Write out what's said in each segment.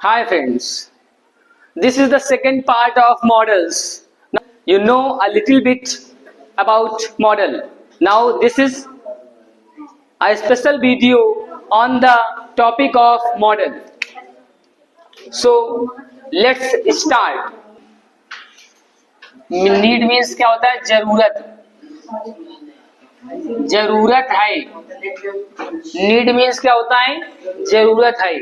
Hi friends, this is the second part of models. Now, you know a little bit about model. Now this is a special video on the topic of model. So let's start. Need means क्या होता है? जरूरत है. Need means क्या होता है? जरूरत है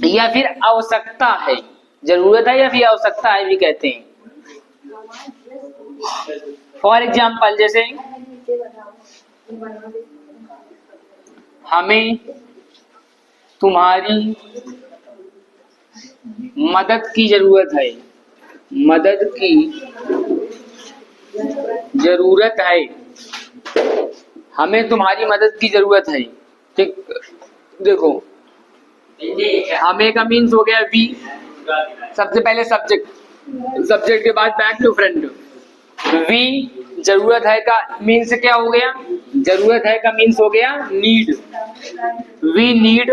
या फिर आवश्यकता है. जरूरत है या फिर आवश्यकता है भी कहते हैं. फॉर एग्जाम्पल जैसे हमें तुम्हारी मदद की जरूरत है. मदद की जरूरत है. हमें तुम्हारी मदद की जरूरत है. ठीक, देखो हमें का मीन्स हो गया वी. सबसे पहले सब्जेक्ट, सब्जेक्ट के बाद बैक टू फ्रंट. वी जरूरत है का मीन्स क्या हो गया? जरूरत है का मीन्स हो गया नीड. वी नीड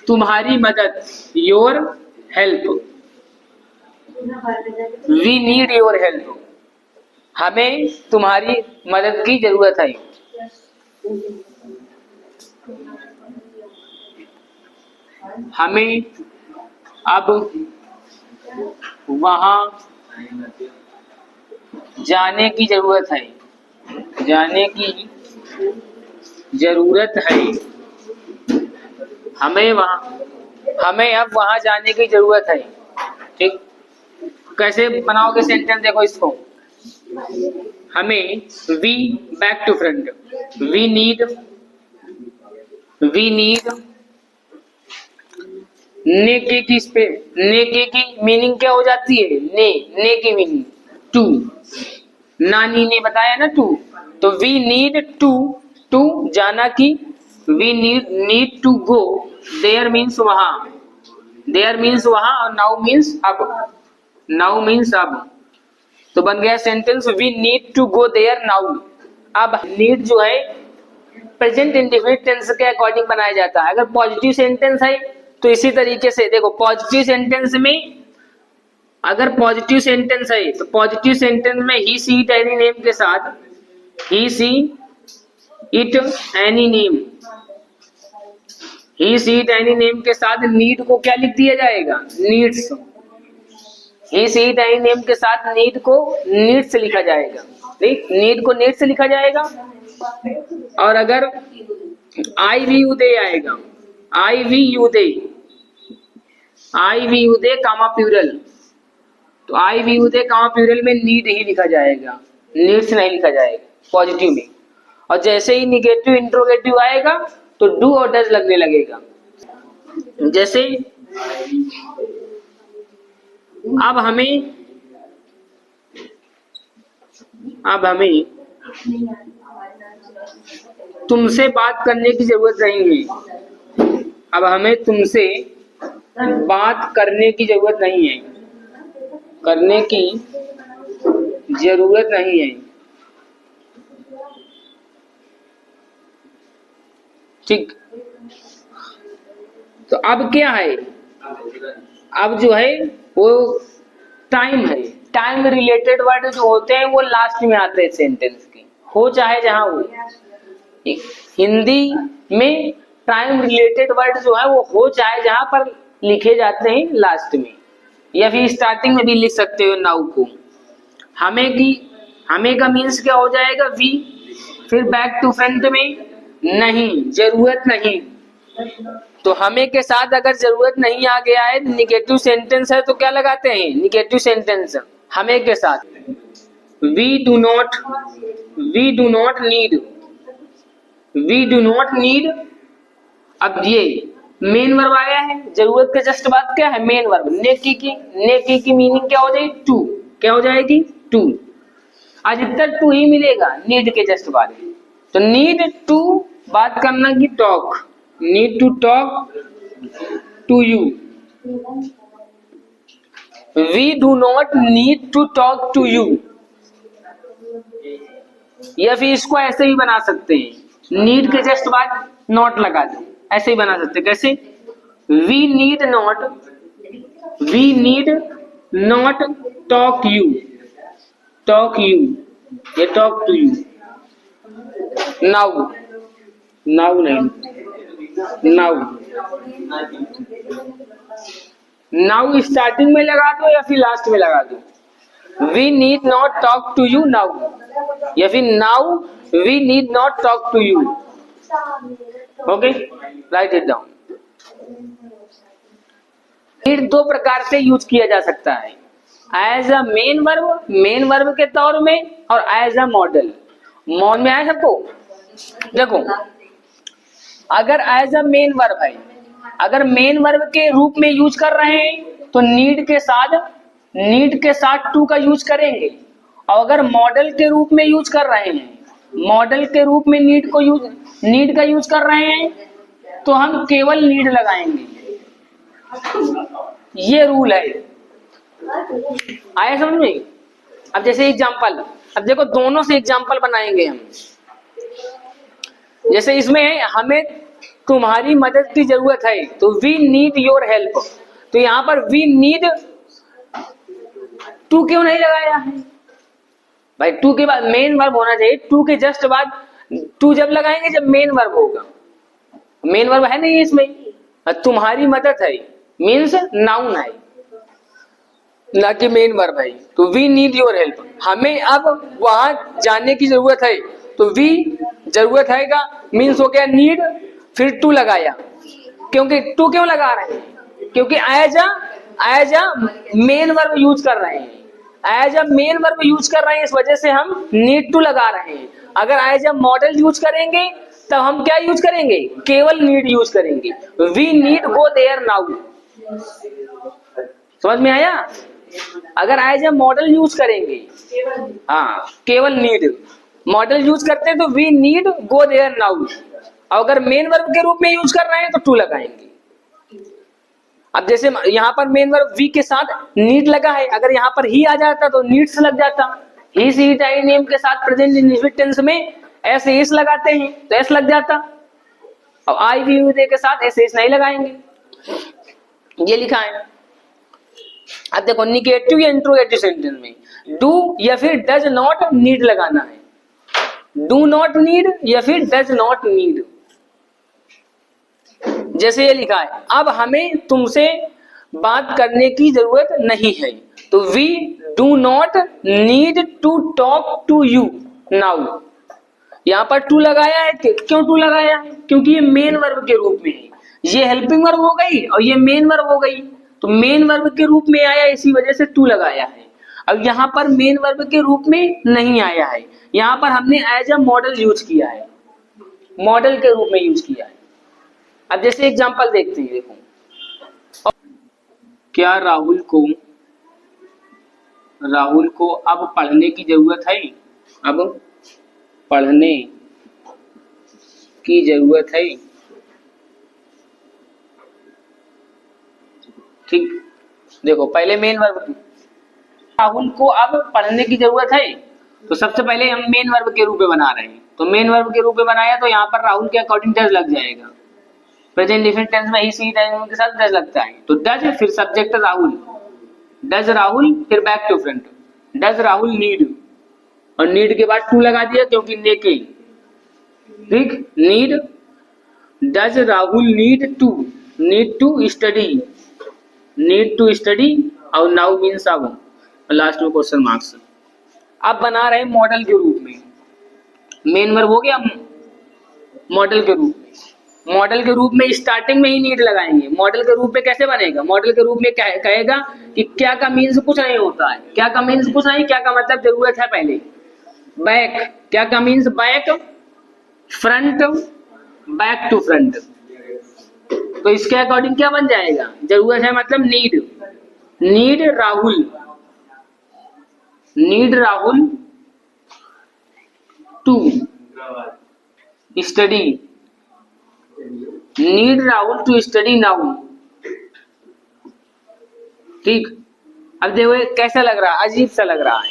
तुम्हारी मदद, your help. We need your help. हमें तुम्हारी मदद की जरूरत है. हमें अब वहां जाने की जरूरत है. जाने की जरूरत है. हमें अब वहां जाने की जरूरत है. ठीक, कैसे बनाओगे सेंटेंस? देखो इसको, हमें we back to front. We need ने की मीनिंग क्या हो जाती है? ने की मीनिंग टू. नानी ने बताया ना टू. तो वी नीड टू जाना की. We need to go. There means वहां. देयर मीन्स वहां और नाउ मीन्स अब. नाउ मीन्स अब. तो बन गया sentence we need to go there now. अब नीड जो है प्रेजेंट इंडेफिनिट टेंस के अकॉर्डिंग बनाया जाता है. अगर पॉजिटिव सेंटेंस है तो इसी तरीके से देखो. पॉजिटिव सेंटेंस में अगर पॉजिटिव सेंटेंस है तो पॉजिटिव सेंटेंस में he she it any name के साथ, he she it any name, he she it any name के साथ नीड को क्या लिख दिया जाएगा? Needs. He she it any name के साथ नीड को नीड्स लिखा जाएगा. ठीक, नीड को नीड्स लिखा जाएगा. और अगर आई वी यू दे आएगा, I we you they, I we you they comma plural, तो I we you they comma plural में नीड ही लिखा जाएगा, नीड्स नहीं लिखा जाएगा पॉजिटिव में. और जैसे ही निगेटिव इंट्रोगेटिव आएगा तो डू और डज लगने लगेगा. जैसे अब हमें तुमसे बात करने की जरूरत नहीं है. अब हमें तुमसे बात करने की जरूरत नहीं है. करने की जरूरत नहीं है. ठीक, तो अब क्या है? अब जो है वो टाइम है. टाइम रिलेटेड वर्ड जो होते हैं वो लास्ट में आते हैं सेंटेंस के. हो चाहे जहां हो. हिंदी में टाइम रिलेटेड वर्ड जो है वो हो चाहे जहां पर लिखे जाते हैं लास्ट में, या फिर स्टार्टिंग में भी लिख सकते हो नाउ को. हमें का मीन्स क्या हो जाएगा? वी. फिर बैक टू फ्रंट में नहीं, जरूरत नहीं. तो हमें के साथ अगर जरूरत नहीं आ गया है, निगेटिव सेंटेंस है, तो क्या लगाते हैं? निगेटिव सेंटेंस हमें के साथ. We do not need. अब ये मेन वर्ब आया है. जरूरत के जस्ट बाद क्या है? Main verb. ने की मीनिंग क्या हो जाएगी? टू. क्या हो जाएगी? टू. अधिकतर टू ही मिलेगा नीड के जस्ट बाद. तो नीड टू बात करना की talk. Need to talk to you. We do not need to talk to you. या फिर इसको ऐसे ही बना सकते हैं, नीड के जस्ट बाद नॉट लगा दो. ऐसे ही बना सकते. कैसे? We need not talk you, ये टॉक टू यू। नाउ नहीं, नाउ स्टार्टिंग में लगा दो या फिर लास्ट में लगा दो। We need not talk to you now, या फिर now we need not talk to you. Okay, write it down. Need दो प्रकार से यूज किया जा सकता है, एज अ मेन वर्ब के तौर में और एज अ मॉडल। मॉन में आया सबको? देखो, अगर एज अ मेन वर्ब है, अगर मेन वर्ब के रूप में यूज कर रहे हैं तो नीड के साथ टू का यूज करेंगे, और अगर मॉडल के रूप में यूज कर रहे हैं, मॉडल के रूप में नीड का यूज कर रहे हैं तो हम केवल नीड लगाएंगे। ये रूल है, आया समझ में? अब जैसे एग्जांपल, अब देखो दोनों से एग्जांपल बनाएंगे हम। जैसे इसमें हमें तुम्हारी मदद की जरूरत है, तो वी नीड योर हेल्प। तो यहां पर वी नीड टू क्यों नहीं लगाया है भाई? टू के बाद मेन वर्ब होना चाहिए, टू के जस्ट बाद टू जब लगाएंगे जब मेन वर्ब होगा। मेन वर्ब है नहीं इसमें, तुम्हारी मदद है मीन्स नाउन है, ना कि मेन वर्ब है। तो वी नीड योर हेल्प, हमें अब वहां जाने की जरूरत है, तो वी जरूरत है का मीन्स हो गया नीड, फिर टू लगाया। क्योंकि टू क्यों लगा रहे हैं? क्योंकि as a main verb use कर रहे हैं, as a main verb use कर रहे हैं, इस वजह से हम नीड टू लगा रहे हैं। अगर एज अ मॉडल यूज करेंगे तब हम क्या यूज करेंगे? केवल नीड यूज करेंगे। We need go there now. समझ में आया? अगर एज अ मॉडल यूज करेंगे, हाँ केवल नीड, मॉडल यूज करते हैं तो we need go there now. अगर मेन वर्ब के रूप में यूज कर रहे हैं तो टू लगाएंगे। अब जैसे यहाँ पर मेन वर्ब वी के साथ नीड लगा है, अगर यहाँ पर ही आ जाता तो नीड्स लग जाता। ही सी इट आई नेम के साथ प्रेजेंट इंडेफिनिट टेंस में ऐसे एस लगाते हैं तो एस लग जाता। अब आई वी दे के साथ ऐसे एस नहीं लगाएंगे, ये लिखा है। अब देखो निगेटिव या इंट्रोगेटिव सेंटेंस में डू या फिर डज नॉट नीड लगाना है, डू नॉट नीड या फिर डज नॉट नीड। जैसे ये लिखा है, अब हमें तुमसे बात करने की जरूरत नहीं है, तो we do not need to talk to you now. यहां पर टू लगाया है, क्यों टू लगाया है? क्योंकि ये मेन वर्ब के रूप में है, ये हेल्पिंग वर्ब हो गई और ये मेन वर्ब हो गई, तो मेन वर्ब के रूप में आया, इसी वजह से टू लगाया है। अब यहाँ पर मेन वर्ब के रूप में नहीं आया है, यहाँ पर हमने एज अ मॉडल यूज किया है, मॉडल के रूप में यूज किया है। अब जैसे एग्जांपल देखते हैं, देखो, क्या राहुल को अब पढ़ने की जरूरत है? अब पढ़ने की जरूरत है, ठीक। देखो पहले मेन वर्ब, राहुल को अब पढ़ने की जरूरत है, तो सबसे पहले हम मेन वर्ब के रूप में बना रहे हैं, तो मेन वर्ब के रूप में बनाया तो यहाँ पर राहुल के अकॉर्डिंग डज लग जाएगा। प्रेजेंट इंडेफिनिट टेंस में ही सी के साथ डज लगता है, तो डज फिर सब्जेक्ट राहुल, डज राहुल फिर back to front, does Rahul need, और नीड के बाद टू लगा दिया क्योंकि नेके, ठीक। Need, does Rahul need to study, और नाउ मीन्स अब, और लास्ट में क्वेश्चन मार्क्स। अब बना रहे मॉडल के रूप में, मेन वर्ब हो गया मॉडल के रूप में, मॉडल के रूप में स्टार्टिंग में ही नीड लगाएंगे। मॉडल के रूप में कैसे बनेगा? मॉडल के रूप में कहेगा कि क्या का मीन्स कुछ नहीं होता है, क्या का मीन्स कुछ नहीं, क्या का मतलब जरूरत है पहले। बैक, क्या का means back, front, back to front, तो इसके अकॉर्डिंग क्या बन जाएगा? जरूरत है मतलब need, need Rahul to study, need Rahul to study now, ठीक। अब देखो कैसा लग रहा है? अजीब सा लग रहा है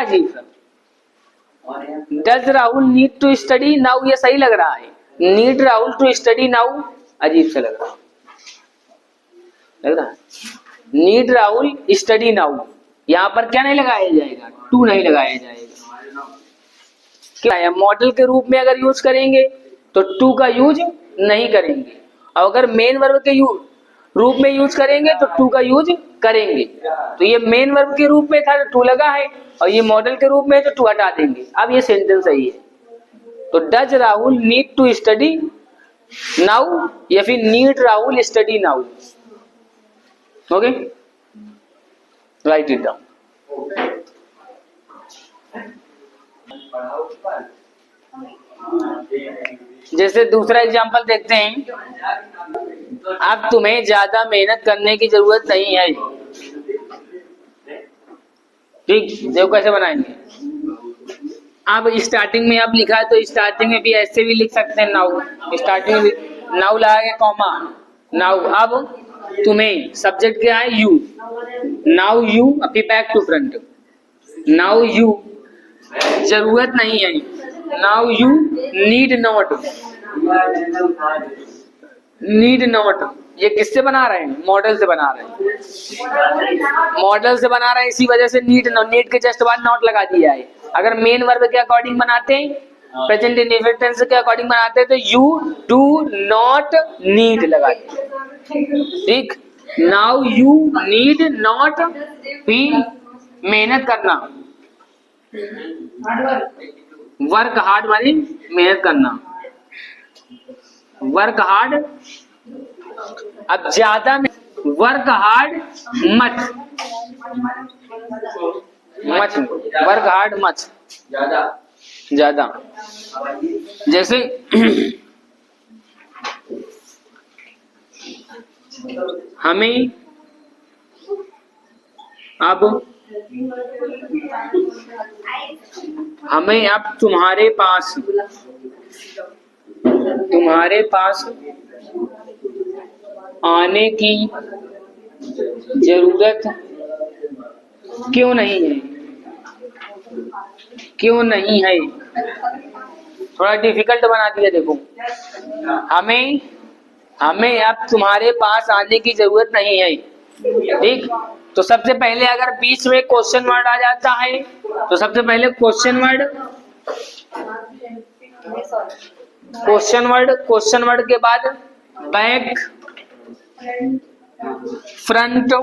अजीब सा। Does Rahul need to study now, ये सही लग रहा है। Need Rahul to study now अजीब सा लग रहा है। लग रहा है? नीड राहुल स्टडी नाउ, यहाँ पर क्या नहीं लगाया जाएगा, टू नहीं लगाया जाएगा। क्या है, मॉडल के रूप में अगर यूज करेंगे तो टू का यूज नहीं करेंगे, और अगर मेन वर्ब के रूप में यूज करेंगे तो टू का यूज करेंगे। तो ये मेन वर्ब के रूप में था तो टू लगा है, और ये मॉडल के रूप में तो टू हटा देंगे। अब ये सेंटेंस सही है। तो does Rahul need to study now, या फिर need Rahul study now. Okay, write it down. जैसे दूसरा एग्जांपल देखते हैं, अब तुम्हें ज्यादा मेहनत करने की जरूरत नहीं है। ठीक, देखो कैसे बनाएंगे। अब स्टार्टिंग में अब लिखा है तो स्टार्टिंग में भी ऐसे भी लिख सकते हैं नाउ, स्टार्टिंग में नाउ लगा के कॉमा नाउ। अब तुम्हें सब्जेक्ट क्या है, यू, नाउ यू, अभी back to front, now you जरूरत नहीं है, now you need not, need not. ये किससे बना रहे हैं, मॉडल से बना रहे हैं, मॉडल से बना रहे हैं, इसी वजह से नीड, नीड के जस्ट बाद नॉट लगा दिया है। अगर मेन वर्ब के अकॉर्डिंग बनाते हैं, प्रेजेंट इंडेफिनिट टेंस के अकॉर्डिंग बनाते हैं तो यू डू नॉट नीड लगा दिया। ठीक, नाउ यू नीड नॉट भी मेहनत करना, वर्क हार्ड माने मेहनत करना, वर्क हार्ड। अब ज्यादा में work hard much, much work hard much, ज्यादा ज्यादा। जैसे हमें अब तुम्हारे पास आने की जरूरत क्यों नहीं है, क्यों नहीं है। थोड़ा डिफिकल्ट बना दिया देखो। हमें अब तुम्हारे पास आने की जरूरत नहीं है। ठीक, तो सबसे पहले अगर बीच में क्वेश्चन वर्ड आ जाता है तो सबसे पहले क्वेश्चन वर्ड के बाद back front,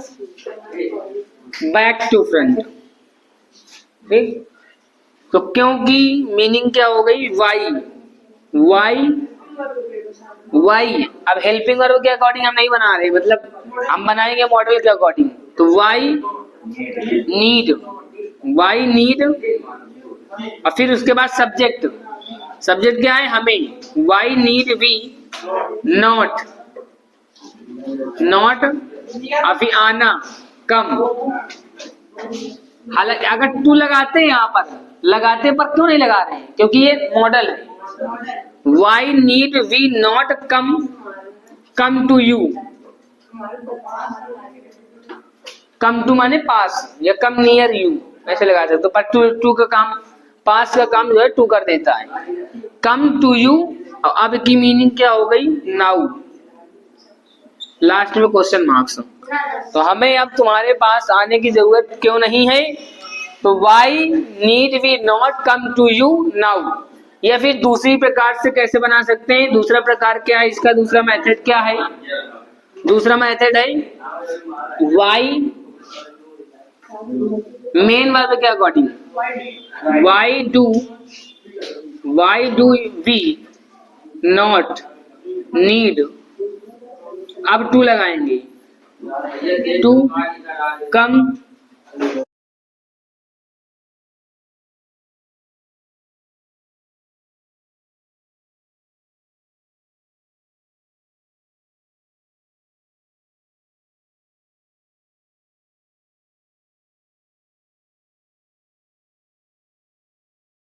back to front. ठीक, तो क्योंकि मीनिंग क्या हो गई, वाई। अब हेल्पिंग वर्ब के अकॉर्डिंग हम नहीं बना रहे, मतलब हम बनाएंगे मॉडल के अकॉर्डिंग। तो वाई नीड, और फिर उसके बाद सब्जेक्ट क्या है, हमें, वाई नीड वी नॉट, अभी आना, कम। हालांकि अगर टू लगाते हैं यहाँ पर, लगाते पर क्यों नहीं लगा रहे हैं, क्योंकि ये मॉडल है। Why need we not come to you, come to माने पास, या कम नियर यू ऐसे लगा सकते। तो पर टू का काम, पास का काम जो है टू कर देता है, कम टू यू। और अब की मीनिंग क्या हो गई, नाउ, लास्ट में क्वेश्चन मार्क्स। तो हमें अब तुम्हारे पास आने की जरूरत क्यों नहीं है, तो why need we not come to you now. या फिर दूसरी प्रकार से कैसे बना सकते हैं, दूसरा प्रकार क्या है इसका, दूसरा मेथड क्या है, दूसरा मेथड है वाई मेन वर्ब के according, why do we not need, अब टू लगाएंगे, टू कम